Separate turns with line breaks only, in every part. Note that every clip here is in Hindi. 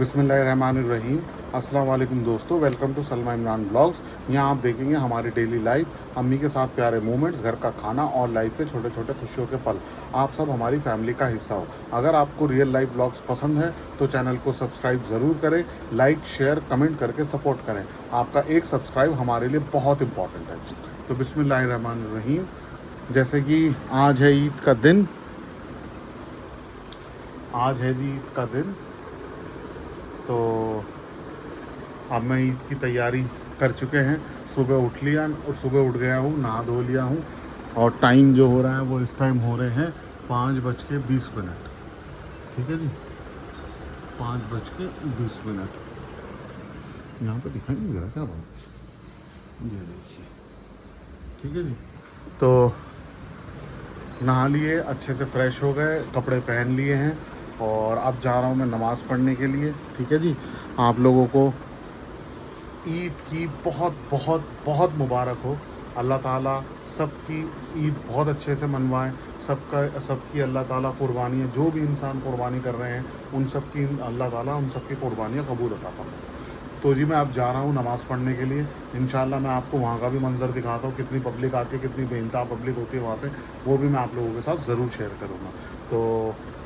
बिस्मिल्लाहिर्रहमानिर्रहीम। अस्सलाम वालेकुम दोस्तों, welcome to Salma Imran blogs. यहाँ आप देखेंगे हमारी डेली लाइफ, अम्मी के साथ प्यारे मोमेंट्स, घर का खाना और लाइफ के छोटे छोटे खुशियों के पल। आप सब हमारी फैमिली का हिस्सा हो। अगर आपको रियल लाइफ ब्लॉग्स पसंद है तो चैनल को सब्सक्राइब ज़रूर करें, लाइक शेयर कमेंट करके सपोर्ट करें। आपका एक सब्सक्राइब हमारे लिए बहुत इंपॉर्टेंट है। तो बिस्मिल्लाहिर्रहमानिर्रहीम। जैसे कि आज है ईद का दिन, आज है जी ईद का दिन। तो अब मैं ईद की तैयारी कर चुके हैं। सुबह उठ लिया और सुबह उठ गया हूँ, नहा धो लिया हूँ और टाइम जो हो रहा है वो इस टाइम हो रहे हैं 5:20। ठीक है जी, 5:20। यहाँ पे दिखाई नहीं दे रहा क्या बात, ये देखिए। ठीक है जी, तो नहा लिए, अच्छे से फ्रेश हो गए, कपड़े पहन लिए हैं और अब जा रहा हूँ मैं नमाज़ पढ़ने के लिए। ठीक है जी, आप लोगों को ईद की बहुत बहुत बहुत मुबारक हो। अल्लाह ताला सबकी ईद बहुत अच्छे से मनवाएं। सबकी अल्लाह ताला कुर्बानियाँ, जो भी इंसान कुर्बानी कर रहे हैं उन सब की अल्लाह ताला उन सब की कुर्बानियाँ कबूल अता फरमाए। तो जी मैं अब जा रहा हूँ नमाज़ पढ़ने के लिए। इंशाल्लाह मैं आपको वहाँ का भी मंज़र दिखाता हूँ, कितनी पब्लिक आती है, कितनी बेनकाब पब्लिक होती है वहाँ पे, वो भी मैं आप लोगों के साथ ज़रूर शेयर करूँगा। तो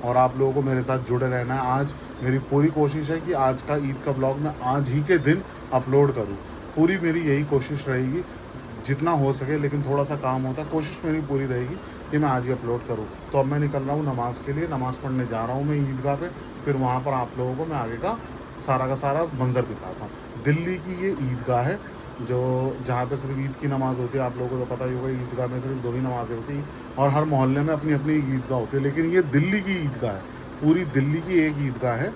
और आप लोगों को मेरे साथ जुड़े रहना है। आज मेरी पूरी कोशिश है कि आज का ईद का ब्लॉग मैं आज ही के दिन अपलोड करूँ। पूरी मेरी यही कोशिश रहेगी, जितना हो सके, लेकिन थोड़ा सा काम होता है, कोशिश मेरी पूरी रहेगी कि मैं आज ही अपलोड करूँ। तो अब मैं निकल रहा हूँ नमाज़ के लिए, नमाज़ पढ़ने जा रहा हूँ मैं ईदगाह पे। फिर वहाँ पर आप लोगों को मैं आगे का सारा मंजर दिखाता हूँ। दिल्ली की ये ईदगाह है जो जहाँ पे सिर्फ ईद की नमाज़ होती है। आप लोगों को तो पता ही होगा, ईदगाह में सिर्फ 2 ही नमाज़ें होती हैं और हर मोहल्ले में अपनी अपनी ईदगाह होती है। लेकिन ये दिल्ली की ईदगाह है, पूरी दिल्ली की एक ईदगाह है,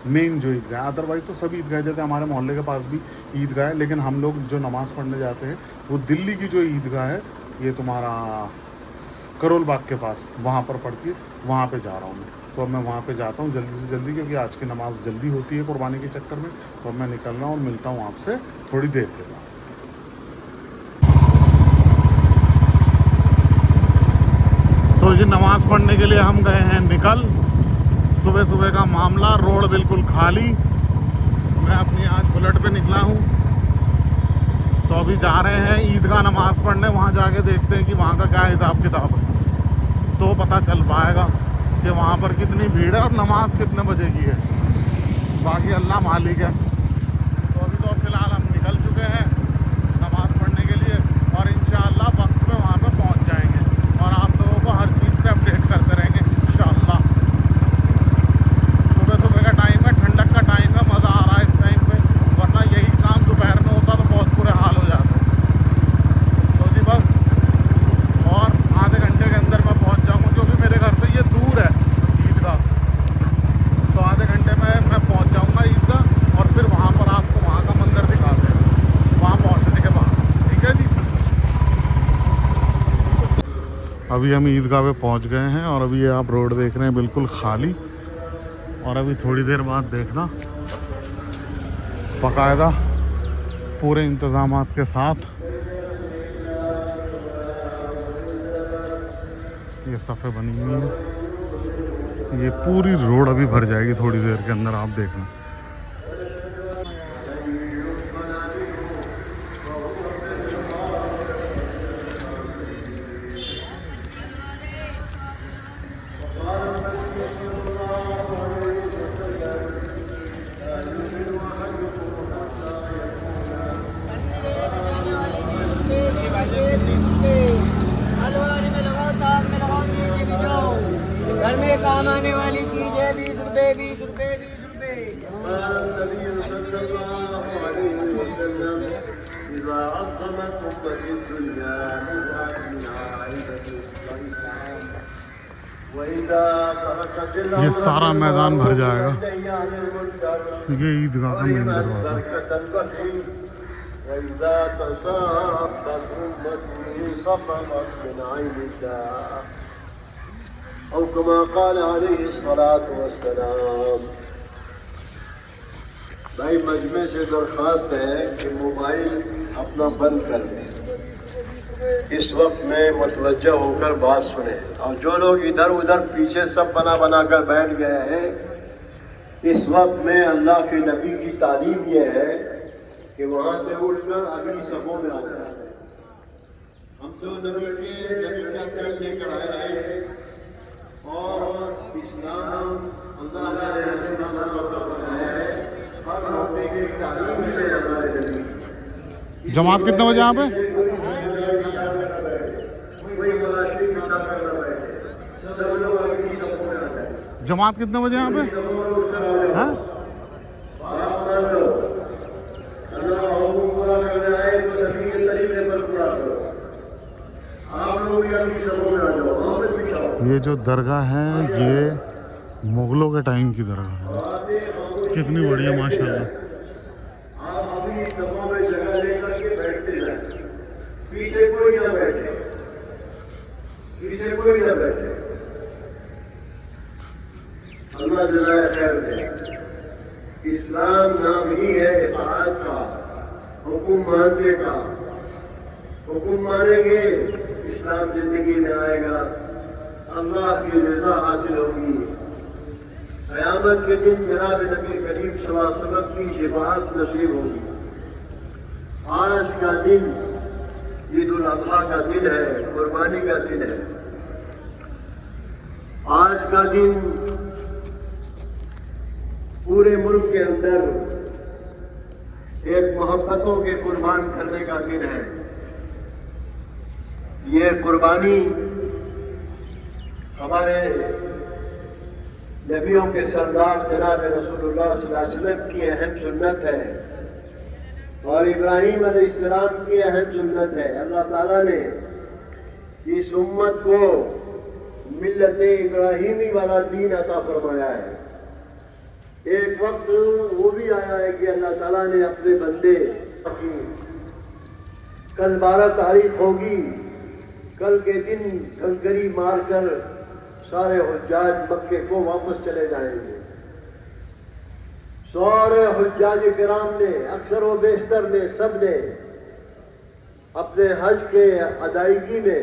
मेन जो ईदगाह है। अदरवाइज़ तो सभी ईदगाह, जैसे हमारे मोहल्ले के पास भी ईदगाह है, लेकिन हम लोग जो नमाज़ पढ़ने जाते हैं वो दिल्ली की जो ईदगाह है, ये तुम्हारा करोल बाग के पास, वहाँ पर पड़ती है, वहाँ पे जा रहा हूँ मैं। तो अब मैं वहाँ पे जाता हूँ जल्दी से जल्दी, क्योंकि आज की नमाज़ जल्दी होती है कुर्बानी के चक्कर में। तो अब मैं निकल रहा हूँ और मिलता हूँ आपसे थोड़ी देर के बाद। तो जी नमाज़ पढ़ने के लिए हम गए हैं निकल। सुबह सुबह का मामला, रोड बिल्कुल खाली। मैं अपनी आज बुलेट पे निकला हूँ। तो अभी जा रहे हैं ईदगाह नमाज़ पढ़ने। वहाँ जाके देखते हैं कि वहाँ का क्या हिसाब किताब है, तो पता चल पाएगा कि वहाँ पर कितनी भीड़ है और नमाज कितने बजे की है। बाकी अल्लाह मालिक है। तो अभी तो फ़िलहाल हम निकल चुके हैं नमाज़ पढ़ने के लिए और इंशाअल्लाह वक्त पे वहाँ पे पहुँच जाएंगे और आप लोगों को हर चीज़ से अपडेट करते रहेंगे इंशाअल्लाह। सुबह सुबह का टाइम है, ठंडक का टाइम है, मज़ा आ रहा है इस टाइम पे, वरना यही काम दोपहर में होता तो बहुत बुरे हाल हो जाते। तो जी बस और आधे घंटे के अंदर मैं पहुंच जाऊंगा, क्योंकि मेरे घर से ये दूर है ईदगाह। तो आधे घंटे में मैं पहुंच जाऊंगा ईदगाह और फिर वहां पर आपको वहां का मंदिर दिखाते हैं वहां पहुंचने के बाद। ठीक है जी, अभी हम ईदगाह पे पहुंच गए हैं और अभी ये आप रोड देख रहे हैं बिल्कुल खाली। और अभी थोड़ी देर बाद देखना बाकायदा पूरे इंतज़ामात के साथ ये सफ़े बनी हुई है। ये पूरी रोड अभी भर जाएगी थोड़ी देर के अंदर, आप देखना।
घर में काम आने वाली चीज है, 20 रुपए 20 रुपए 20 रुपए।
ये सारा मैदान भर जाएगा। ये ईदगाह का मेन दरवाज़ा।
और कमा क़ाल अलैहिस्सलातु वस्सलाम। भाई मजमे से दरख्वास्त है कि मोबाइल अपना बंद कर दें, इस वक्त में मुतवज्जह होकर बात सुने। और जो लोग इधर उधर पीछे सब बना कर बैठ गए हैं, इस वक्त में अल्लाह के नबी की तालीम यह है कि वहां से उठकर अगली सभों में आ जाए। हम तो नबी का दीन लेकर आए हैं और इस्लाम अल्लाह ने बनाया है। हर लोगों की तालीम है हमारे नबी।
जमात कितने बजे यहाँ पे? जमात कितने बजे यहाँ पे? हाँ? ये जो दरगाह है ये मुगलों के टाइम की दरगाह है। कितनी बढ़िया माशाल्लाह।
पीछे कोई ना बैठे, पीछे कोई ना बैठे। अल्लाह जज़ाए खैर दे। इस्लाम नाम ही है इताअत का, हुक्म मानने का। हुक्म मानेंगे इस्लाम जिंदगी में आएगा, अल्लाह की रज़ा हासिल होगी। क़यामत के दिन जनाब नबी करीम सल्लल्लाहु अलैहि वसल्लम की शफ़ाअत नसीब होगी। आज का दिन ईद उल अज़हा का दिन है, कुर्बानी का दिन है। आज का दिन पूरे मुल्क के अंदर एक मोहब्बतों के कुर्बान करने का दिन है। ये कुर्बानी हमारे नबियों के सरदार जनाब रसूलुल्लाह सल्लल्लाहु अलैहि वसल्लम की अहम सुन्नत है और इब्राहीम अलैहिस्सलाम की अहम सुन्नत है। अल्लाह ताला ने इस उम्मत को मिल्लत इब्राहीमी वाला दीन अता फरमाया है। एक वक्त वो भी आया है कि अल्लाह ताला ने अपने बंदे की कल 12 तारीख होगी, कल के दिन कंकरी मारकर सारे हुज्जाज मक्के को वापस चले जाएंगे। सारे हुज्जाज किराम ने, अक्सर व बेशतर ने, सब ने अपने हज के अदायगी में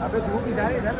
अबे धूप इधर इधर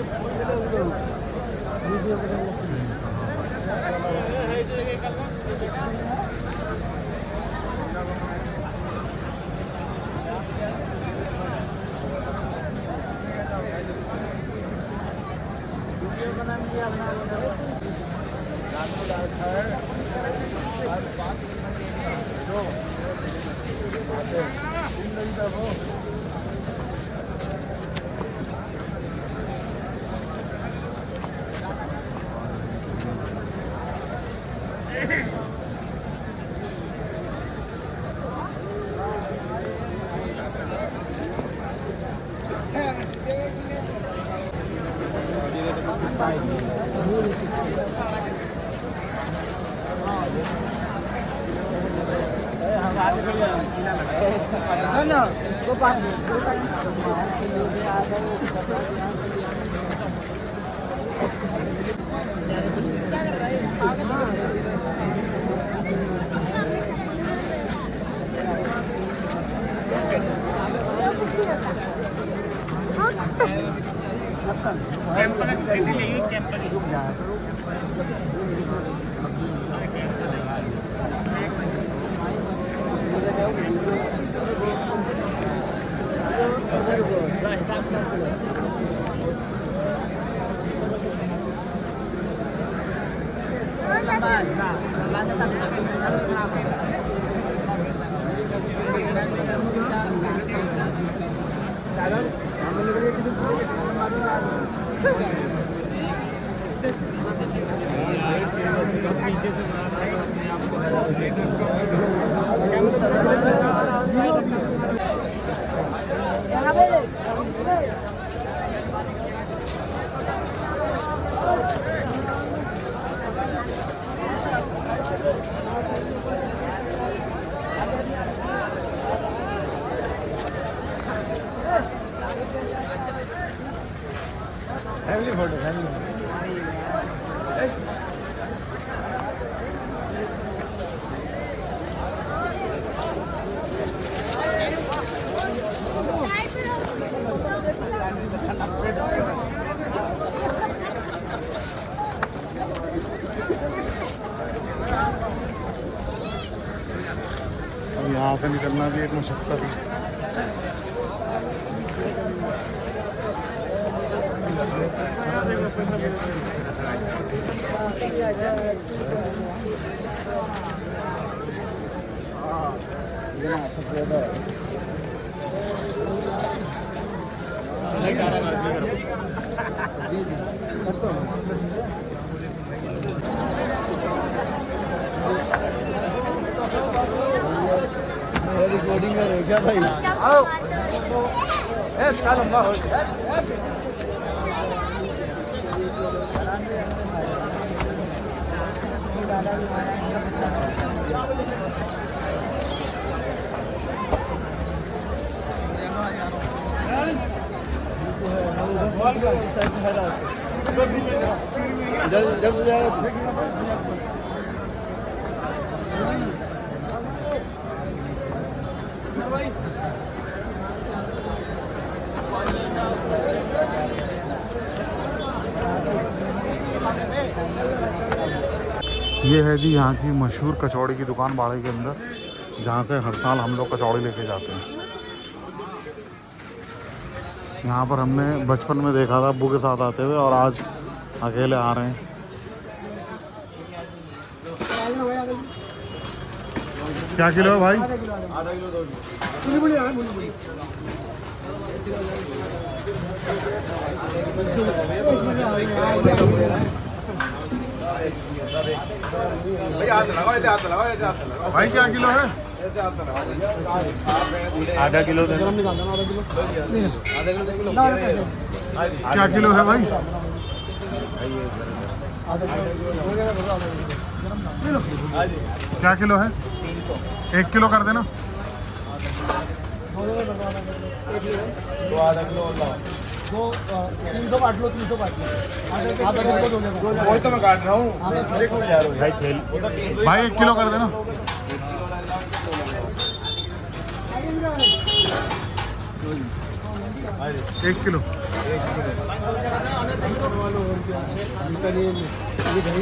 अब यहाँ से निकलना भी एक मशक्क़त है।
रिकॉर्डिंग है क्या भाई? आओ ऐसा लंबा हो जब
ये है जी यहाँ की मशहूर कचौड़ी की दुकान बाड़े के अंदर, जहाँ से हर साल हम लोग कचौड़ी लेके जाते हैं। यहाँ पर हमने बचपन में देखा था अब्बू के साथ आते हुए, और आज अकेले आ रहे हैं। क्या किलो है भाई?
आधा किलो 2
भाई क्या किलो है?
आधा किलो
क्या किलो है भाई? क्या किलो है? 1 किलो कर देना।
आधा किलो 300 काट लो 300 काट लो। वही तो मैं काट रहा हूँ
भाई 1 किलो कर देना। एक किलो।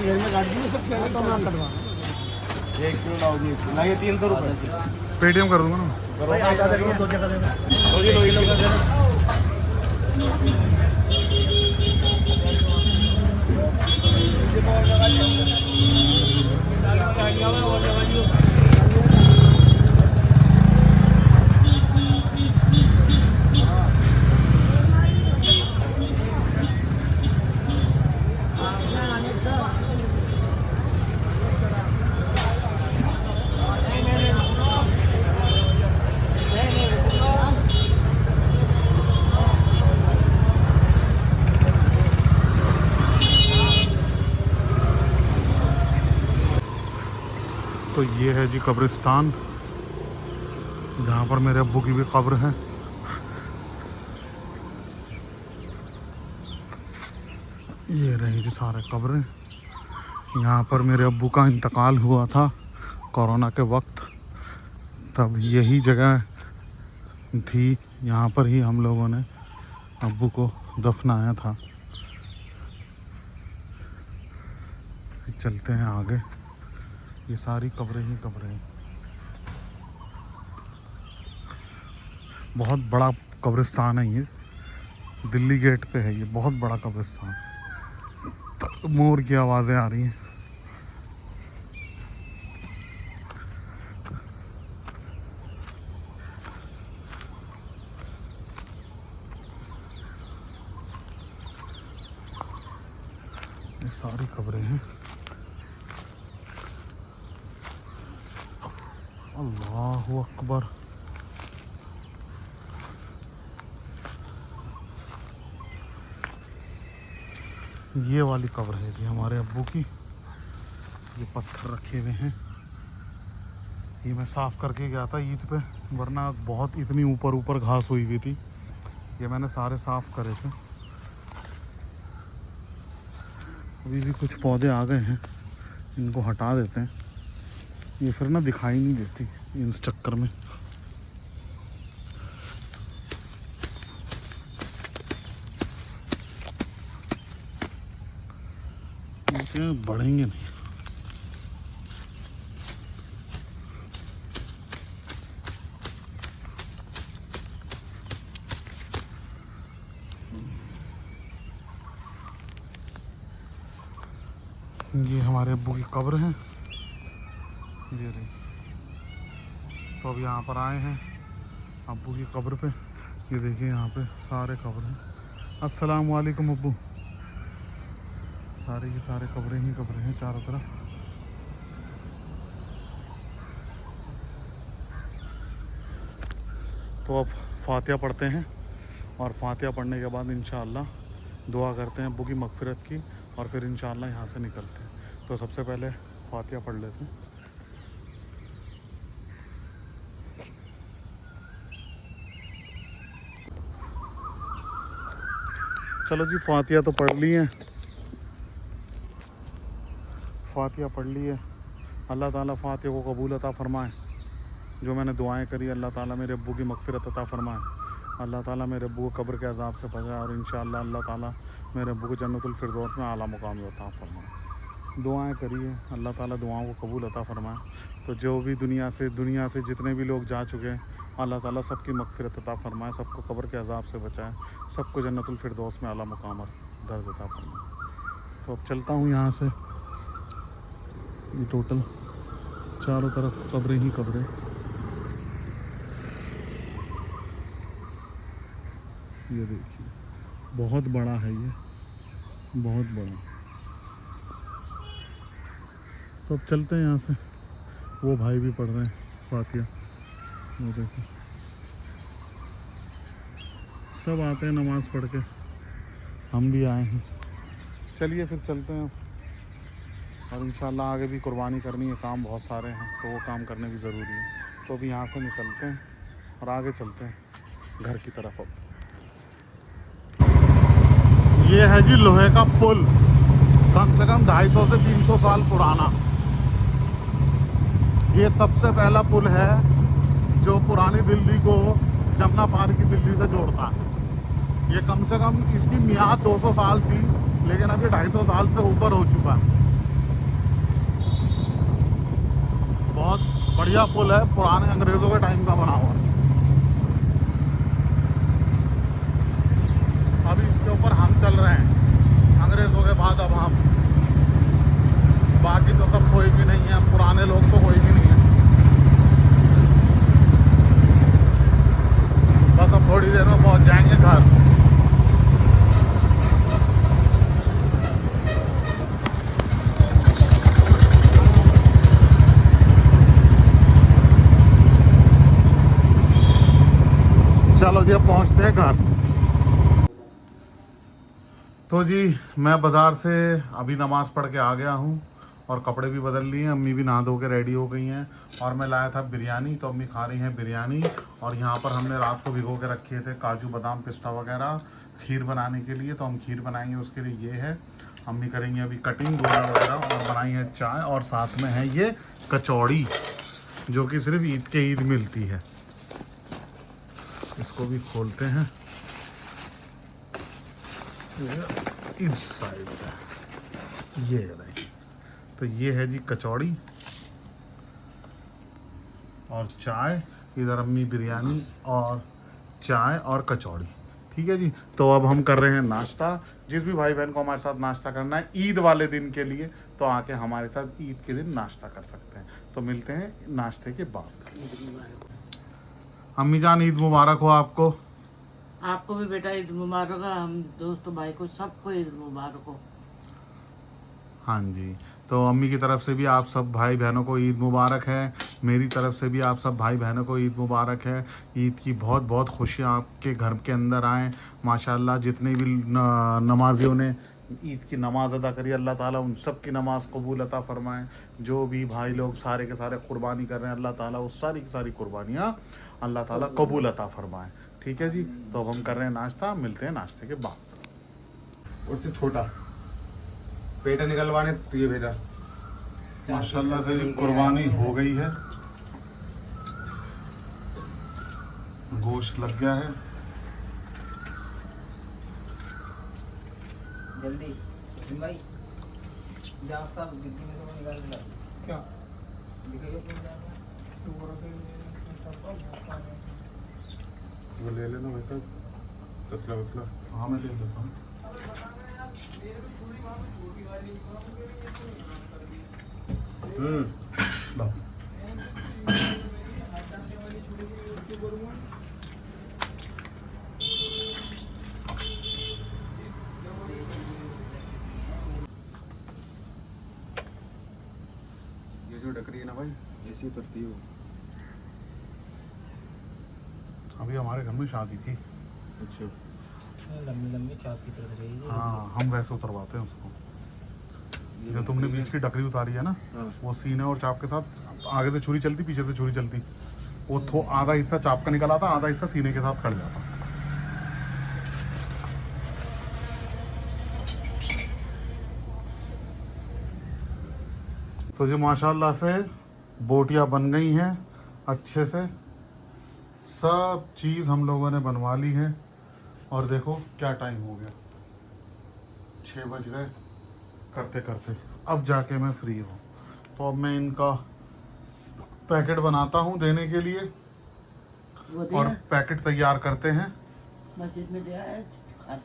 घर में काट दी सब क्या तो मैं कटवा 1 किलो लाओ जी ना, ये 300 रुपये
पेटीएम कर दूंगा ना।
भाई आधा किलो 2 जगह दे दो।
तो ये है जी कब्रिस्तान। जहाँ पर मेरे अब्बू की भी कब्र है। ये रही जी सारे कब्रें। यहाँ पर मेरे अब्बू का इंतकाल हुआ था कोरोना के वक्त, तब यही जगह थी, यहाँ पर ही हम लोगों ने अब्बू को दफनाया था। चलते हैं आगे, ये सारी कब्रें ही कब्रें हैं। बहुत बड़ा कब्रिस्तान है ये, दिल्ली गेट पे है ये, बहुत बड़ा कब्रिस्तान। तो मोर की आवाज़ें आ रही हैं। ये सारी कब्रें हैं। अल्लाहु अकबर। ये वाली कब्र है जी हमारे अब्बू की। ये पत्थर रखे हुए हैं, ये मैं साफ़ करके गया था ईद पे, वरना बहुत इतनी ऊपर ऊपर घास हुई हुई थी। ये मैंने सारे साफ़ करे थे। अभी भी कुछ पौधे आ गए हैं, इनको हटा देते हैं, ये फिर ना दिखाई नहीं देती इस चक्कर में। ये बढ़ेंगे नहीं। ये हमारे अब्बू की कब्र है, ये रही। तो अब यहाँ पर आए हैं अब्बू की कब्र पे। ये देखिए यहाँ पे सारे कब्र हैं। अस्सलाम वालेकुम अब्बू। सारे के सारे कब्रें ही कब्रें हैं चारों तरफ। तो अब फातिहा पढ़ते हैं, और फातिहा पढ़ने के बाद इंशाअल्लाह दुआ करते हैं अब्बू की मगफिरत की, और फिर इंशाअल्लाह यहाँ से निकलते हैं। तो सबसे पहले फातिहा पढ़ लेते हैं। चलो जी, फातिहा तो पढ़ ली है, फातिहा पढ़ ली है। अल्लाह ताला फातिहा को कबूल अता फरमाए। जो मैंने दुआएं करी अल्लाह ताला मेरे अब्बू की मगफिरत अता फरमाए। अल्लाह ताला मेरे अब्बू को कब्र के अजाब से बचाए, और इंशाअल्लाह अल्लाह ताला मेरे अब्बू को जन्नतुल फिरदौस में आला मुकाम अता फरमाए। दुआएं करी है, अल्लाह ताला दुआओं को कबूल अता फरमाए। तो जो भी दुनिया से जितने भी लोग जा चुके हैं, अल्लाह ताला सबकी मगफिरत अता फरमाए, सबको कब्र के अजाब से बचाए, सबको जन्नतुल फिरदौस में आला मुकाम दर्ज अता फरमाए। तो अब चलता हूँ यहाँ से। ये टोटल चारों तरफ कब्रें ही कब्रें। ये देखिए बहुत बड़ा है ये, बहुत बड़ा। तो अब चलते हैं यहाँ से। वो भाई भी पढ़ रहे हैं फातिहा, वो देखो सब आते हैं नमाज़ पढ़ के, हम भी आए हैं। चलिए फिर चलते हैं, और इंशाल्लाह आगे भी कुर्बानी करनी है, काम बहुत सारे हैं, तो वो काम करने भी ज़रूरी है। तो अभी यहाँ से निकलते हैं और आगे चलते हैं घर की तरफ। अब ये है जी लोहे का पुल, कम से कम 250 से 300 साल पुराना। ये सबसे पहला पुल है जो पुरानी दिल्ली को जमुना पार की दिल्ली से जोड़ता है। ये कम से कम इसकी मियाद 200 साल थी, लेकिन अभी 250 साल से ऊपर हो चुका है। बहुत बढ़िया पुल है, पुराने अंग्रेज़ों के टाइम का बना हुआ है। अभी इसके ऊपर हम चल रहे हैं, अंग्रेज़ों के बाद अब हम, बाकी तो सब कोई भी नहीं है, पुराने लोग तो कोई भी नहीं है। बस अब थोड़ी देर में पहुंच जाएंगे घर। चलो जी अब पहुंचते हैं घर। तो जी मैं बाज़ार से अभी नमाज़ पढ़ के आ गया हूँ, और कपड़े भी बदल लिए, अम्मी भी नहा धो के रेडी हो गई हैं। और मैं लाया था बिरयानी, तो अम्मी खा रही हैं बिरयानी। और यहाँ पर हमने रात को भिगो के रखे थे काजू बादाम पिस्ता वगैरह खीर बनाने के लिए, तो हम खीर बनाएंगे उसके लिए। ये है, अम्मी करेंगी अभी कटिंग गोला वगैरह, और बनाई है चाय, और साथ में है ये कचौड़ी जो कि सिर्फ ईद के ईद मिलती है। इसको भी खोलते हैं, इस साइड पे ये रही। तो ये है जी कचौड़ी और चाय, इधर अम्मी बिरयानी और चाय और कचौड़ी। ठीक है जी। तो अब हम कर रहे हैं नाश्ता। जिस भी भाई बहन को हमारे साथ नाश्ता करना है ईद वाले दिन के लिए, तो आके हमारे साथ ईद के दिन नाश्ता कर सकते हैं। तो मिलते हैं नाश्ते के बाद। अम्मी जान ईद मुबारक हो आपको।
आपको भी बेटा ईद मुबारक है, हम दोस्तों भाई को सबको ईद मुबारक हो।
हाँ जी, तो अम्मी की तरफ से भी आप सब भाई बहनों को ईद मुबारक है, मेरी तरफ से भी आप सब भाई बहनों को ईद मुबारक है। ईद की बहुत बहुत खुशियाँ आपके घर के अंदर आएँ। माशाल्लाह जितने भी नमाजियों ने ईद की नमाज़ अदा करी, अल्लाह ताला उन सब की नमाज़ कबूल अता फ़रमाएँ। जो भी भाई लोग सारे के सारे कुर्बानी कर रहे हैं, अल्लाह ताला उस सारी की सारी कुर्बानियाँ अल्लाह ताला कबूल अता फ़रमाएँ। ठीक है जी। तो अब हम कर रहे हैं नाश्ता, मिलते हैं नाश्ते के बाद।
उससे छोटा पेटा निकलवाने तो ये भेजा।
माशाल्लाह से जी कुर्बानी हो गई है, गोश्त लग गया है।
जल्दी भाई जाओ सब डिग्गी में तो निकाल दिया क्या दिखाइए अपने जान
वो ले लेना वैसा तसला वसला।
हाँ मैं ले लेता हूँ। लो।
ये जो डकरी है ना भाई, ऐसी पत्ती हो।
अभी हमारे घर में शादी थी।
अच्छा,
लंबी लंबी चाप की तरह रही है।
हाँ हम वैसे उतरवाते हैं उसको। जो तुमने बीच की डकरी उतारी है ना,
हाँ।
वो सीने और चाप के साथ आगे से छुरी चलती, पीछे से छुरी चलती। वो आधा हिस्सा चाप का निकल आता, आधा हिस्सा सीने के साथ कट जाता। तो जी माशाल्लाह से बोटियां बन गई हैं अच्छे से, सब चीज़ हम लोगों ने बनवा ली है। और देखो क्या टाइम हो गया, 6 बज गए करते करते। अब जाके मैं फ्री हूँ, तो अब मैं इनका पैकेट बनाता हूँ देने के लिए,
वो
और
दिया
पैकेट तैयार करते हैं।
मस्जिद में दिया है खा।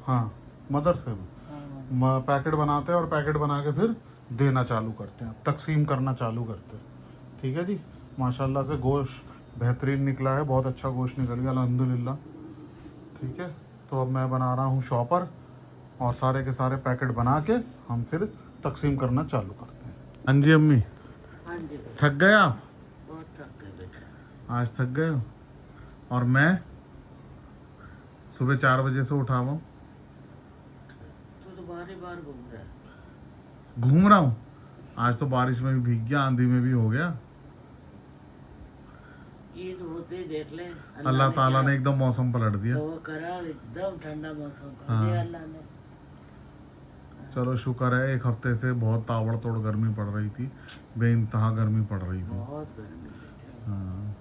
हाँ मदरसे में पैकेट बनाते हैं, और पैकेट बना के फिर देना चालू करते हैं, तकसीम करना चालू करते हैं। ठीक है जी। माशाल्लाह से गोश्त बेहतरीन निकला है, बहुत अच्छा गोश्त निकल गया अल्हम्दुलिल्लाह। ठीक है। तो अब मैं बना रहा हूँ शॉपर, और सारे के सारे पैकेट बना के हम फिर तकसीम करना चालू करते हैं। हाँ जी अम्मी,
हाँ जी बेटा,
थक गए आप?
बहुत थक गए बेटा।
आज थक गए हो? और मैं सुबह 4 बजे से उठा हुआ हूँ,
तो बार बार घूम रहा है।
घूम रहा हूँ। आज तो बारिश में भी भीग गया, आंधी में भी हो गया।
ईद होते ही देख ले
अल्लाह ताला ने एकदम मौसम पलट दिया।
तो वो करा एकदम ठंडा मौसम कर
हाँ।
दिया अल्लाह ने।
चलो शुक्र है, एक हफ्ते से बहुत ताबड़तोड़ गर्मी पड़ रही थी, बेइंतहा गर्मी पड़ रही थी।
बहुत गर्मी बेटा।
हाँ।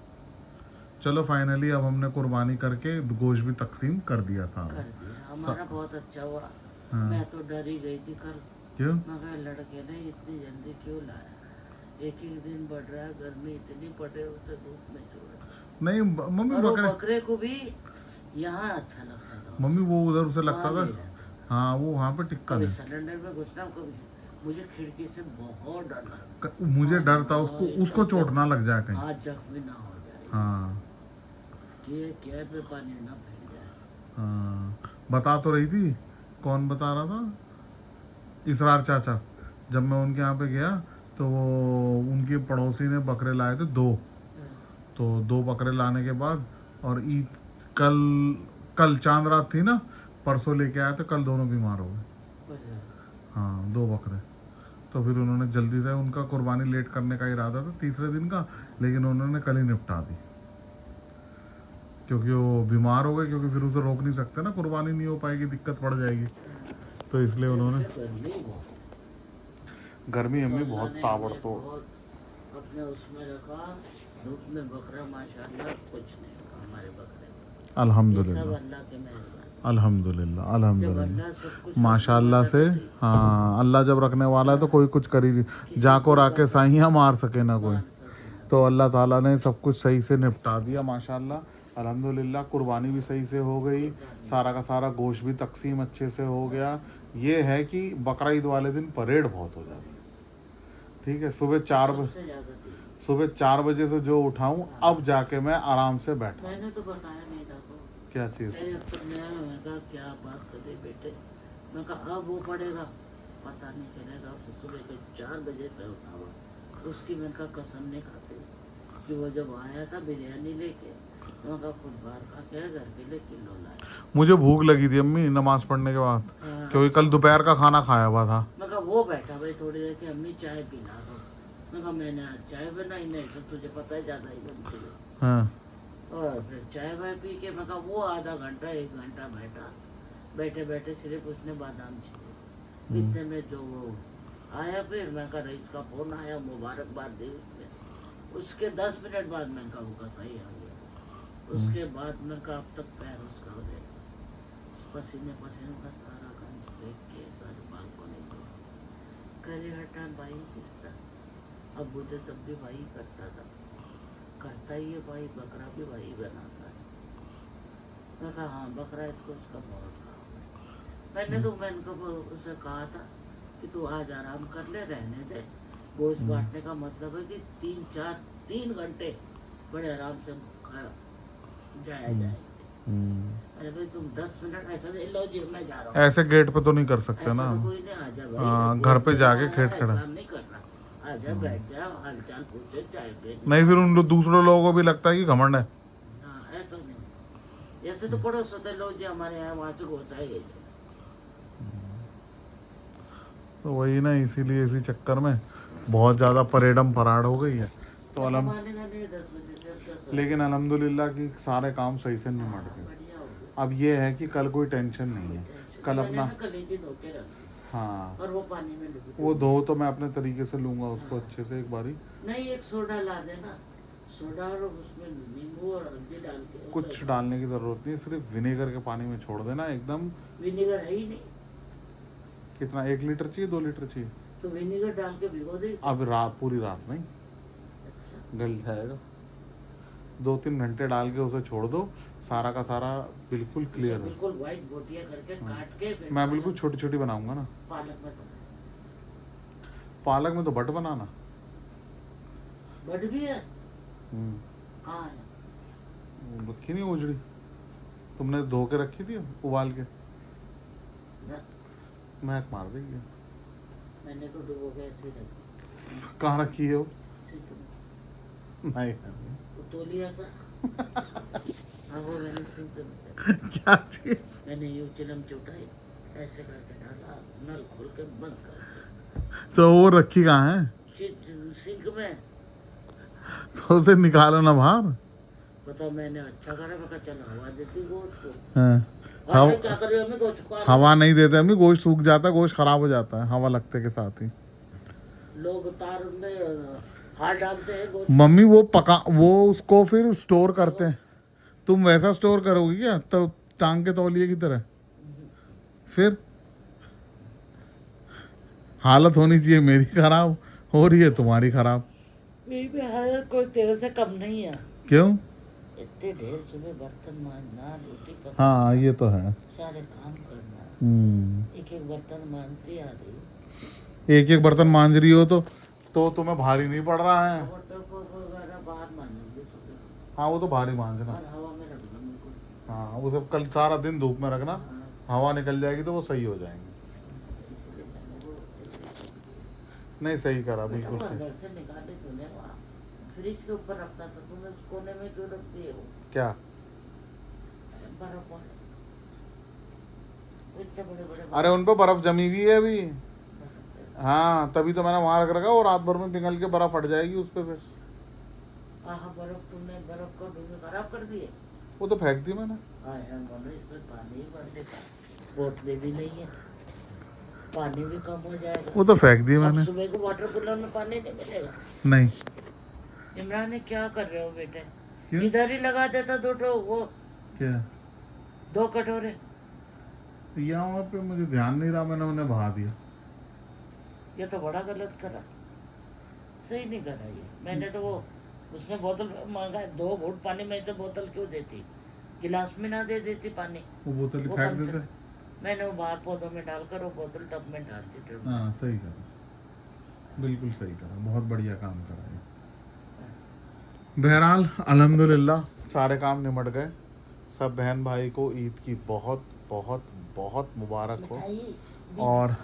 चलो फाइनली अब हमने कुर्बानी करके गोश्त भी तकसीम कर दिया
कर
सारा।
दिया हमारा, बहुत अच्छा हुआ।
हाँ।
मैं तो डर ही गई थी कल,
क्यों?
मगर लड़के ने इतनी जल्दी क्यों लाया। एक एक दिन बढ़ रहा है, गर्मी इतनी पड़े उसे धूप में छोड़ा।
नहीं मम्मी
और वो
बकरे,
बकरे को भी यहाँ अच्छा लगता था।
मम्मी वो उधर से लगता
वहाँ
था।
ले जाता।
हाँ वो वहाँ पे टिक्का
कभी
है।
सिलेंडर में घुसना, कभी मुझे खिड़की से बहुत डर लगता।
मुझे डर था उसको, उसको चोट ना लग जाए कहीं।
हाथ जख्मी ना हो जाए,
हाँ
कि क्या पे पानी ना फैल जाए।
हाँ। बता तो रही थी, कौन बता रहा था? इसरार चाचा। जब मैं उनके यहाँ पे गया तो वो उनके पड़ोसी ने बकरे लाए थे 2, तो 2 बकरे लाने के बाद, और ईद कल चांद रात थी ना, परसों लेके आए थे, कल दोनों बीमार हो गए। हाँ 2 बकरे, तो फिर उन्होंने जल्दी से, उनका कुर्बानी लेट करने का इरादा था तीसरे दिन का, लेकिन उन्होंने कल ही निपटा दी क्योंकि वो बीमार हो गए, क्योंकि फिर उसे रोक नहीं सकते ना, कुर्बानी नहीं हो पाएगी, दिक्कत पड़ जाएगी, तो इसलिए उन्होंने। गर्मी अम्मी बहुत ताबड़तोड़।
अपने उसमें रखा धूप में, बकरा माशाल्लाह कुछ नहीं हुआ हमारे बकरे को।
अल्हम्दुलिल्लाह,
सब अल्लाह के मेहरबान।
अल्हम्दुलिल्लाह,
जब
अल्हम्दुलिल्लाह,
अल्लाह सब कुछ
माशाल्लाह से। हाँ, अल्लाह जब रखने वाला है तो कोई कुछ कर ही नहीं, जाको राके साइयाँ मार सके ना कोई। तो अल्लाह ताला ने सब कुछ सही से निपटा दिया माशाल्लाह, अल्हम्दुलिल्लाह। कुर्बानी भी सही से हो गई, सारा का सारा गोश्त भी तकसीम अच्छे से हो गया। ये है कि बकरा ईद वाले दिन परेड बहुत हो जाती है, ठीक है। सुबह 4 बजे से जो उठाऊं, अब जाके मैं आराम से बैठा।
मैंने तो बताया नहीं था को
क्या चीज़?
मैं कहा क्या बात करे बेटे, मैं कहा अब वो पड़ेगा पता नहीं चलेगा। सुबह के 4 बजे से उठा हुआ, उसकी मैं कहा कसम नहीं खाते कि वो जब आया था बिरयानी लेके, मैं कहा खुद बाहर खा के घर के लिए किलो लाया।
मुझे भूख लगी थी अम्मी नमाज पढ़ने के बाद, क्योंकि कल दोपहर का खाना खाया हुआ था।
मैं कहा वो बैठा भाई थोड़ी देर की, अम्मी चाय पिला दो। मैं कहा मैंने आज चाय बनाई नहीं, तो तुझे पता है ज़्यादा ही बनती है।
हाँ,
और फिर चाय वाय पी के मैं कहा वो आधा घंटा 1 घंटा बैठा, बैठे बैठे सिर्फ उसने बादाम छिले। इतने में जो वो आया, फिर मैं कहा रईस का फ़ोन आया, मुबारकबाद दी उसने। उसके 10 मिनट बाद मैं कहा वो कसाई आ गया। उसके बाद मैं कहा अब तक पैर उसका हो गया, पसीने पसीने का सारा गंज फेंक के सारे बालकोनी को करे हटा भाई किसता। अब मुझे तब भी भाई करता था, करता ही है भाई, बकरा भी भाई बनाता है। मैं कहा हाँ बकरा इसको उसका बहुत काम है। मैंने तो उसे कहा था कि तू आज आराम कर ले, रहने दे। गोश्त बांटने का मतलब है कि 3 घंटे बड़े आराम से जाया जाएगा। अरे भाई तुम 10 मिनट ऐसा दे लो जी, मैं जा रहा हूँ।
ऐसे गेट पे तो नहीं कर सकते ना,
कोई नहीं, आजा भाई।
हाँ, घर पे जाके खेत खड़ा
नहीं करना, आजा बैठ जा, हालचाल पूछे, चाय पे।
नहीं, फिर उन दूसरे लोगों को भी लगता है कि घमंड है।
हाँ ऐसा नहीं, ऐसे तो पड़ोस होते लोग जी हमारे यहाँ, वहाँ से गोश्त आएगा।
तो वही ना, इसीलिए इसी चक्कर में बहुत ज़्यादा परेडम पराड हो गई है। तो लेकिन अल्हम्दुलिल्लाह कि सारे काम सही से निमट गए। अब ये है कि कल कोई टेंशन नहीं है, कल अपना। हाँ,
और वो पानी में डूबी,
वो धो तो मैं अपने तरीके से लूँगा उसको अच्छे से एक बारी।
नहीं एक सोडा ला देना, सोडा और उसमें नींबू और हल्दी डाल के।
कुछ डालने की ज़रूरत नहीं, सिर्फ विनेगर के पानी में छोड़ देना एकदम।
विनेगर है ही नहीं।
कितना, 1 लीटर चाहिए 2 लीटर चाहिए?
तो विनेगर डाल के भिगो दे।
अब पूरी रात नहीं,
अच्छा
गल जाएगा। 2-3 घंटे डाल के उसे छोड़ दो, सारा का सारा बिल्कुल क्लियर हो।
बिल्कुल व्हाइट बोटियां करके काट के फिर
मैं बिल्कुल छोटी छोटी बनाऊंगा ना।
पालक में तो
पालक में तो बट बनाना।
बट भी है, कहाँ है?
रखी नहीं उजड़ी, तुमने धो के रखी थी उबाल के?
ना,
महक मार देगी।
मैंने तो डुबो के ऐसे रखी।
कहाँ रखी है वो?
सिंक में।
नहीं
वो तौलिया सा। हाँ वो मैंने सिंक में
क्या चीज?
मैंने यूं चिलम चुटाई, ऐसे करके डाला, नल खोल के बंद कर दिया।
तो वो रखी कहाँ है?
सिंक में।
तो उसे निकालो ना बाहर।
बताओ मैंने अच्छा करा, मैं कहा चल हवा देती गोश्त को।
हाँ,
क्या कर रही हो? मैं गोश्त को
हवा नहीं देते अम्मी, गोश्त सूख जाता है, गोश्त खराब हो जाता है हवा लगते के साथ ही।
लोग तार में हाथ डालते हैं गोश्त।
मम्मी वो वो उसको फिर स्टोर करते हैं। तुम वैसा स्टोर करोगी क्या, तो टांग के तौलिए की तरह? फिर हालत होनी चाहिए मेरी खराब, हो रही है तुम्हारी खराब।
मेरी भी हालत कोई तेरे से कम नहीं है।
क्यों?
इतने ढेर सुबह बर्तन मांजना, रोटी पकाना,
हाँ ये तो है,
सारे काम करना। एक एक बर्तन मांजती आ रही।
एक एक बर्तन मांज रही हो तो तुम्हें भारी नहीं पड़ रहा है?
बाहर मांजूंगी सुबह।
हाँ वो तो भारी मांजना।
और हवा में रखना बिल्कुल।
हाँ वो सब कल सारा दिन धूप में रखना, हवा निकल जाएगी तो वो सही हो जाएंगे।
इसलिए मैंने वो ऐसे
नहीं सही करा,
बेटा
बिल्कुल
वो
सही।
अंदर से निकाले तूने, वहाँ फ्रिज के ऊपर रखता था, तुमने उस कोने में क्यों रख दिए वो?
क्या?
बर्फ वाले इतने बड़े बड़े
अरे उन पे बर्फ जमी हुई है अभी। हाँ तभी तो मैंने वहाँ रख रखा है, और रात भर में पिघल के बर्फ फट जाएगी उस पर फिर।
आहा, बर्फ तुमने बर्फ को डूबे खराब कर दिए।
वो तो फेंक दी मैंने।
आया मनो, इसमें पानी ही भरने का, बोतलें भी नहीं है, पानी भी कम हो जाएगा।
वो तो फेंक दी
अब
मैंने।
सुबह को वाटर कूलर में पानी नहीं मिलेगा।
नहीं।
इमरान, क्या कर रहे हो बेटे?
क्यों?
इधर ही लगा देता दो तो वो
क्या?
2 कटोरे।
यहाँ पे मुझे ध्यान नहीं रहा, मैंने उन्हें बहा दिया।
ये तो बड़ा गलत करा, सही नहीं करा ये। मैंने तो वो उसमें बोतल मांगा है, 2 घूंट पानी में से बोतल क्यों देती, गिलास में ना दे देती पानी।
वो बोतल ही
वो
फेंक
कम से-
देते।
मैंने वो बाहर पौधों में डालकर वो बोतल टब में डाल दी थी।
हाँ सही करा, बिल्कुल सही करा, बहुत बढ़िया काम करा ये। बहरहाल अल्हम्दुलिल्लाह सारे काम निमट गए। सब बहन भाई को ईद की बहुत बहुत बहुत मुबारक हो।
मिठाई
और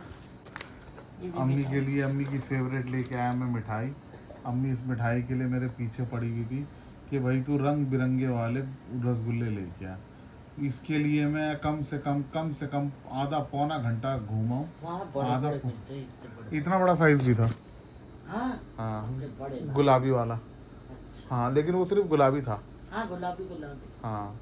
ये भी
अम्मी
मिठाई।
के लिए, अम्मी की फेवरेट लेके आया मैं मिठाई। अम्मी इस मिठाई के लिए मेरे पीछे पड़ी हुई थी कि भाई तू रंग बिरंगे वाले रसगुल्ले लेके आ। इसके लिए मैं कम से कम आधा पौना घंटा घूमा हूँ।
वहाँ बड़े
आधा
बड़े
पौ-
मिलते हैं, इतने बड़े।
इतना बड़ा साइज भी था।
हाँ
हाँ
हमने बड़े लाए।
गुलाबी वाला।
अच्छा,
हाँ लेकिन वो सिर्फ गुलाबी था।
हाँ गुलाबी गुलाबी।
हाँ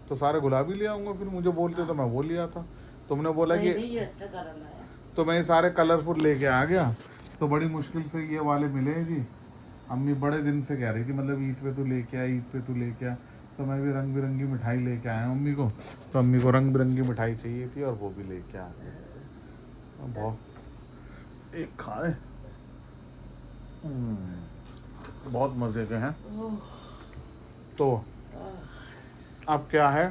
तो सारे गुलाबी ले आऊँगा, फिर मुझे बोलते तो मैं वो लिया था। तुमने बोला
नहीं
कि
नहीं, ये अच्छा करा लाया।
तो मैं ये सारे कलरफुल लेके आ गया, तो बड़ी मुश्किल से ये वाले मिले हैं जी। अम्मी बड़े दिन से कह रही थी, मतलब ईद पे तू लेके आ, ईद पे तू लेके आ। तो मैं भी रंग बिरंगी मिठाई लेके आया हूँ अम्मी को। तो अम्मी को रंग बिरंगी मिठाई चाहिए थी और वो भी लेके आ गए। बहुत एक खाए, बहुत मज़े के हैं। तो अब क्या है,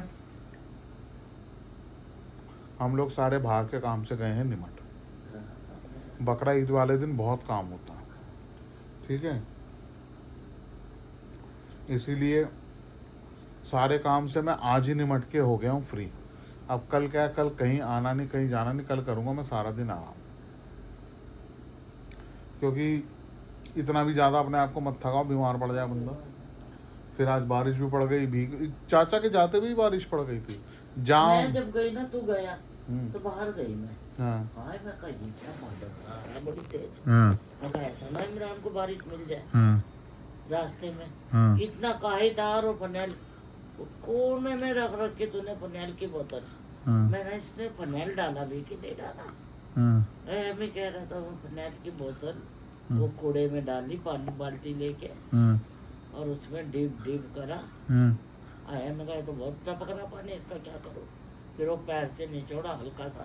हम लोग सारे भाग के काम से गए हैं निमट। बकरा ईद वाले दिन बहुत काम होता है, ठीक है, इसीलिए सारे काम से मैं आज ही निमट के हो गया हूँ फ्री। अब कल क्या है, कल कहीं आना नहीं, कहीं जाना नहीं, कल करूँगा मैं सारा दिन आराम। क्योंकि इतना भी ज़्यादा अपने आप को मत थकाओ, बीमार पड़ जाए बंदा। फिर आज बारिश भी पड़ गई, भीग चाचा के जाते भी बारिश पड़ गई थी। जाओ।
मैं जब गई ना, तू गया तो बाहर गई मैं।
हाँ
हाय, मैं कहा ये क्या बादल सा आ रहा है बड़ी तेज।
हाँ
मैं कहा ऐसा ना इमरान को बारिश मिल जाए
हाँ
रास्ते में।
हाँ
इतना काहे तार और फनेल कोने में रख रख के तूने फनेल की बोतल।
हाँ
मैंने इसमें फनेल डाला भी कि नहीं डाला।
हाँ
मैं कह रहा था वो फनेल की बोतल वो कूड़े में डाली, पानी बाल्टी लेके
हाँ
और उसमें डीप डीप करा।
हाँ
आया, मैं कहा ये तो बहुत टपक रहा पानी, इसका क्या करूँ। फिर वो पैर से निचोड़ा हल्का सा,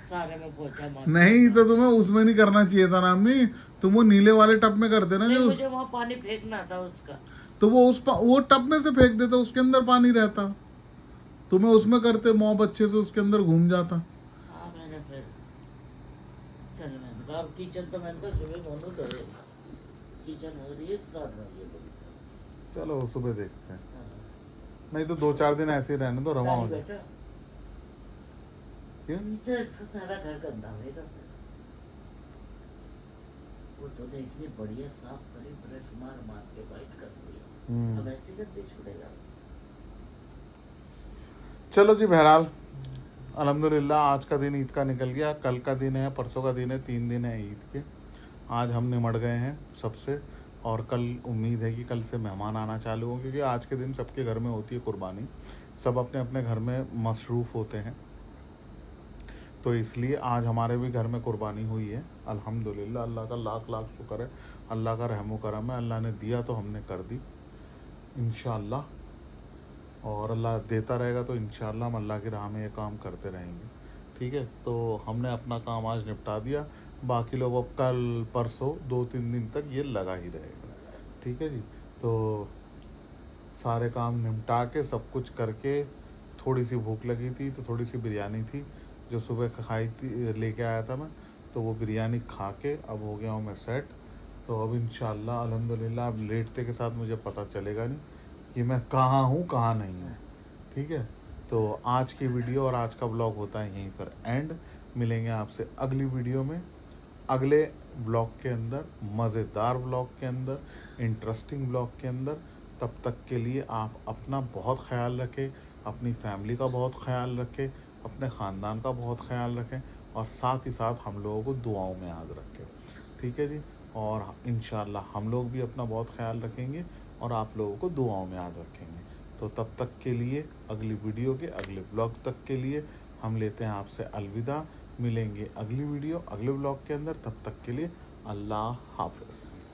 सारे में पोछा मार।
नहीं तो तुम्हें उसमें नहीं करना चाहिए था ना अम्मी, तुम वो नीले वाले टब में करते ना
नहीं,
जो।
मुझे वहाँ पानी फेंकना था उसका।
तो वो वो टब में से फेंक देते, उसके अंदर पानी रहता। तुम्हें उसमें करते, मॉप अच्छे से उसके अंदर घूम जाता।
हाँ मैंने फिर चल मैंने कहा अब किचन तो मैंने कहा सुबह मोनू धोए, किचन हो रही है सड़ रही है बड़ी।
चलो सुबह देखते हैं,
हाँ।
नहीं तो 2-4 दिन ऐसे ही रहने दो, रवा हो
नहीं
जाए।
बेटा,
क्यों?
तो इसका सारा घर गंदा होएगा फिर। वो तो इतनी बढ़िया साफ करी, ब्रश मार मार के वाइट कर दिया, अब ऐसे गंदे छोड़ेगा उसे।
चलो जी, बहरहाल अल्हम्दुलिल्लाह आज का दिन ईद का निकल गया। कल का दिन है, परसों का दिन है, 3 दिन है ईद के। आज हम निमट गए हैं सबसे, और कल उम्मीद है कि कल से मेहमान आना चालू हो, क्योंकि आज के दिन सबके घर में होती है कुर्बानी, सब अपने अपने घर में मसरूफ़ होते हैं। तो इसलिए आज हमारे भी घर में कुर्बानी हुई है अल्हम्दुलिल्लाह। अल्लाह का लाख लाख शुक्र है, अल्लाह का रहम करम है। अल्लाह ने दिया तो हमने कर दी इंशाअल्लाह, और अल्लाह देता रहेगा तो इंशाअल्लाह हम अल्लाह की राह में ये काम करते रहेंगे, ठीक है। तो हमने अपना काम आज निपटा दिया, बाकी लोग अब कल परसों 2-3 दिन तक ये लगा ही रहेगा, ठीक है जी। तो सारे काम निपटा के सब कुछ करके, थोड़ी सी भूख लगी थी तो थोड़ी सी बिरयानी थी जो सुबह खाई थी, लेके आया था मैं, तो वो बिरयानी खा के अब हो गया हूँ मैं सेट। तो अब इंशाअल्लाह अल्हम्दुलिल्लाह अब लेटते के साथ मुझे पता चलेगा नहीं कि मैं कहाँ हूँ कहाँ नहीं हूँ, ठीक है। तो आज की वीडियो और आज का व्लॉग होता है यहीं पर एंड। मिलेंगे आपसे अगली वीडियो में, अगले व्लॉग के अंदर, मज़ेदार व्लॉग के अंदर, इंटरेस्टिंग व्लॉग के अंदर। तब तक के लिए आप अपना बहुत ख्याल रखें, अपनी फैमिली का बहुत ख्याल रखें, अपने ख़ानदान का बहुत ख्याल रखें, और साथ ही साथ हम लोगों को दुआओं में याद रखें। ठीक है जी, और इंशाअल्लाह हम लोग भी अपना बहुत ख्याल रखेंगे और आप लोगों को दुआओं में याद रखेंगे। तो तब तक के लिए, अगली वीडियो के अगले ब्लॉग तक के लिए हम लेते हैं आपसे अलविदा। मिलेंगे अगली वीडियो अगले ब्लॉग के अंदर, तब तक के लिए अल्लाह हाफ़िज़।